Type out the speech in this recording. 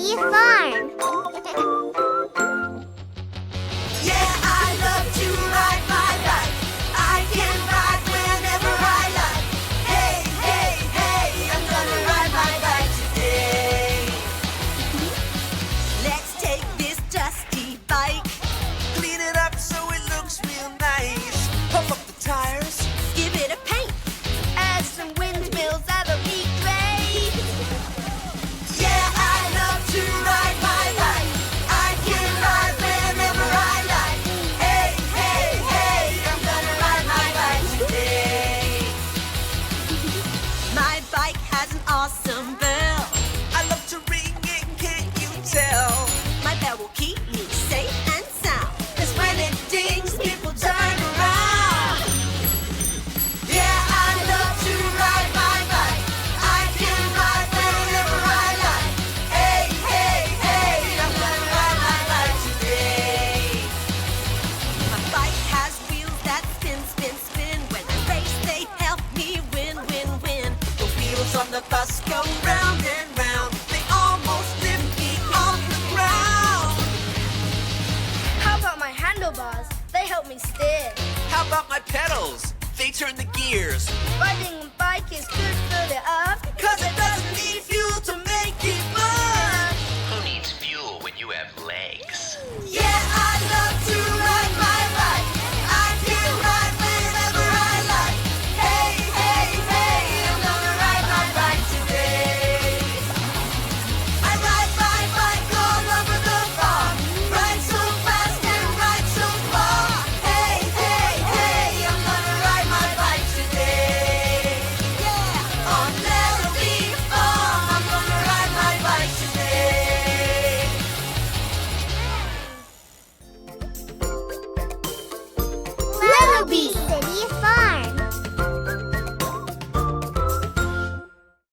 City Farm. Yeah, I love to ride my bike. I can ride whenever I like. Hey, hey, hey, I'm gonna ride my bike today. Let's take this dusty bike, Clean it up so it looks real nice. Pump up the tires. give it a paint, add some windmills, that'll be great. Yeah, I love to ride my bike. I can ride whenever I like. Hey, hey, hey, I'm gonna ride my bike today. My bike has an awesome bell. I love to ring it, can't you tell? My bell will keep me safe and sound, 'cause when it dings, people turn around. Yeah, I love to ride my bike. I can ride whenever I like. Hey, hey, hey, I'm gonna ride my bike today. My bike has wheels that spin, spin, spin. When I race, they help me win, win, win. The wheels on the bus go round and round. They almost lift me off the ground. How about my handlebars? They help me steer. How about my pedals? They turn the gears. My